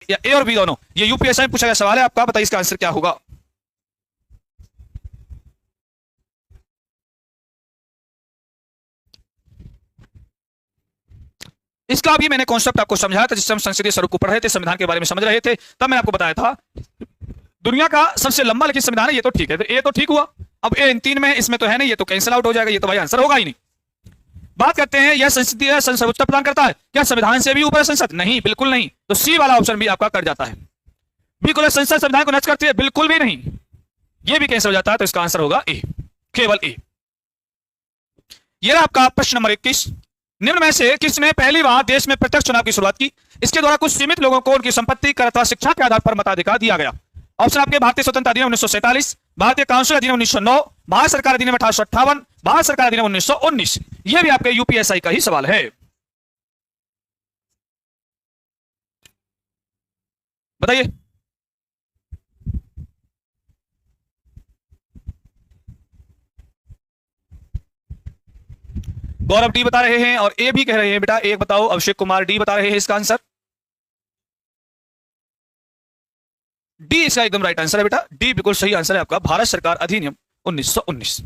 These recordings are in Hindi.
या ए और बी दोनों? ये यूपीएससी में पूछा गया सवाल है आपका, बताइए इसका आंसर क्या होगा। इसका अभी मैंने कॉन्सेप्ट आपको समझाया था जिससे हम संसदीय स्वरूप को पढ़ रहे थे, संविधान के बारे में समझ रहे थे, तब मैंने आपको बताया था दुनिया का सबसे लंबा लिखित संविधान है, ये तो ठीक है, तो ए तो ठीक हुआ। अब ए इन तीन में इसमें तो है नहीं, ये तो कैंसिल आउट हो जाएगा, ये तो भाई आंसर होगा ही नहीं। बात करते हैं यह संसदीय सर्वोच्च प्रदान करता है, क्या संविधान से भी ऊपर है संसद? नहीं, बिल्कुल नहीं। तो सी वाला ऑप्शन भी आपका कट जाता है। बी को संसद संविधान को नष्ट करती है, बिल्कुल भी नहीं, ये भी कैंसिल हो जाता है। तो इसका आंसर होगा ए, केवल ए। यह आपका प्रश्न नंबर 21, निम्न में से किसने पहली बार देश में प्रत्यक्ष चुनाव की शुरुआत की? इसके द्वारा कुछ सीमित लोगों को उनकी संपत्ति, कर अथवा शिक्षा के आधार पर मताधिकार दिया गया। ऑप्शन आपके भारतीय स्वतंत्रता अधिनियम 1947, भारतीय काउंसिल अधिनियम 1909, भारत सरकार अधिनियम 1858, भारत सरकार अधिनियम 1919। यह भी आपके यूपीएससी का ही सवाल है, बताइए। गौरव डी बता रहे हैं और ए भी कह रहे हैं बेटा। एक बताओ, अभिषेक कुमार डी बता रहे हैं इसका आंसर। डी इसका एकदम राइट आंसर है बेटा, डी बिल्कुल सही आंसर है आपका, भारत सरकार अधिनियम 1919।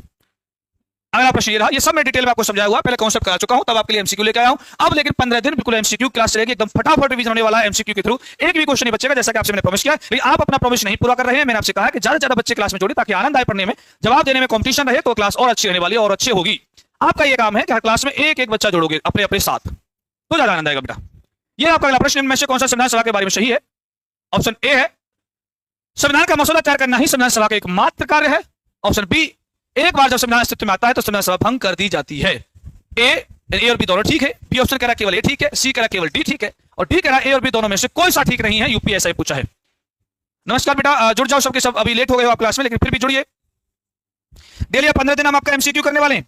अगला प्रश्न ये रहा, ये सब मैं डिटेल में आपको समझाया हुआ, पहले कॉन्सेप्ट करा चुका हूं, तब आपके लिए एमसीक्यू लेकर आया हूं। अब लेकिन 15 दिन बिल्कुल एमसीक्यू क्लास चलेगी, एकदम फटाफट रिवीजन होने वाला है एमसीक्यू के थ्रू। एक भी क्वेश्चन नहीं बचेगा, जैसा कि आपसे मैंने प्रॉमिस किया, लेकिन आप अपना प्रॉमिस नहीं पूरा कर रहे हैं। मैंने आपसे कहा कि ज्यादा से ज्यादा बच्चे क्लास में जोड़े ताकि आनंद आए पढ़ने में, जवाब देने में कॉम्पिटिशन रहे, तो क्लास और अच्छी होने वाली है और अच्छी होगी। आपका यह काम है कि हर क्लास में एक एक बच्चा जोड़ोगे अपने अपने साथ, तो ज्यादा आनंद आएगा बेटा। यह आपका अगला प्रश्न में से कौन सा संविधान सभा के बारे में सही है? ऑप्शन ए है संविधान का मसौदा तैयार करना ही संविधान सभा का एकमात्र कार्य है। ऑप्शन बी, एक बार जब संविधान अस्तित्व में आता है तो संविधान सभा भंग कर दी जाती है। ए और बी दोनों ठीक है, बी ऑप्शन कह रहा केवल ए ठीक है, सी कह रहा केवल डी ठीक है, और डी कह रहा ए और बी दोनों में से कोई सा ठीक नहीं है। यूपीएससी पूछा है। नमस्कार बेटा, जुड़ जाओ सबके सब, अभी लेट हो गए हो आप क्लास में, लेकिन फिर भी जुड़िए। डेली 15 दिन हम आपका एमसीक्यू करने वाले हैं।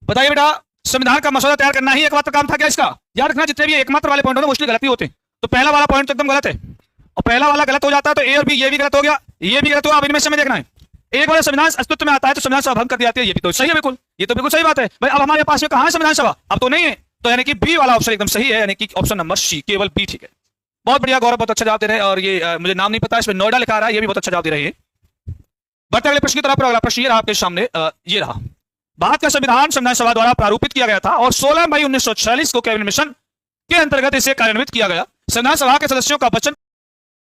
बताइए बेटा, संविधान का मसौदा तैयार करना ही एकमात्र काम था क्या इसका? याद रखना, जितने भी एकमात्र वाले पॉइंट होते हैं मोस्टली गलती होते हैं। तो पहला वाला पॉइंट तो एकदम गलत है, और पहला वाला गलत हो जाता है तो ए और बी ये भी गलत हो गया, ये भी गलत हुआ। अब इनमें से हमें देखना है, एक बार संविधान अस्तित्व में आता है तो संविधान सभा भंग कर दी जाती है, ये भी तो सही है, बिल्कुल, ये तो बिल्कुल सही बात है भाई। अब हमारे पास में कहां है संविधान सभा? अब तो नहीं है, तो यानी कि बी वाला ऑप्शन एकदम सही है, यानी कि ऑप्शन नंबर सी, केवल बी ठीक है। बहुत बढ़िया गौरव, बहुत अच्छा जवाब दे रहे हैं। और ये मुझे नाम नहीं पता, इसमें नोएडा लिखा रहा है, ये भी बहुत अच्छा जवाब दे रहे हैं। बढ़ते अगले प्रश्न की तरफ। अगला प्रश्न ये रहा आपके सामने, ये रहा, भारत का संविधान सभा द्वारा प्रारूपित किया गया था और 16 मई 1946 को कैबिनेट मिशन के अंतर्गत इसे कार्यान्वित किया गया। संविधान सभा के सदस्यों का वचन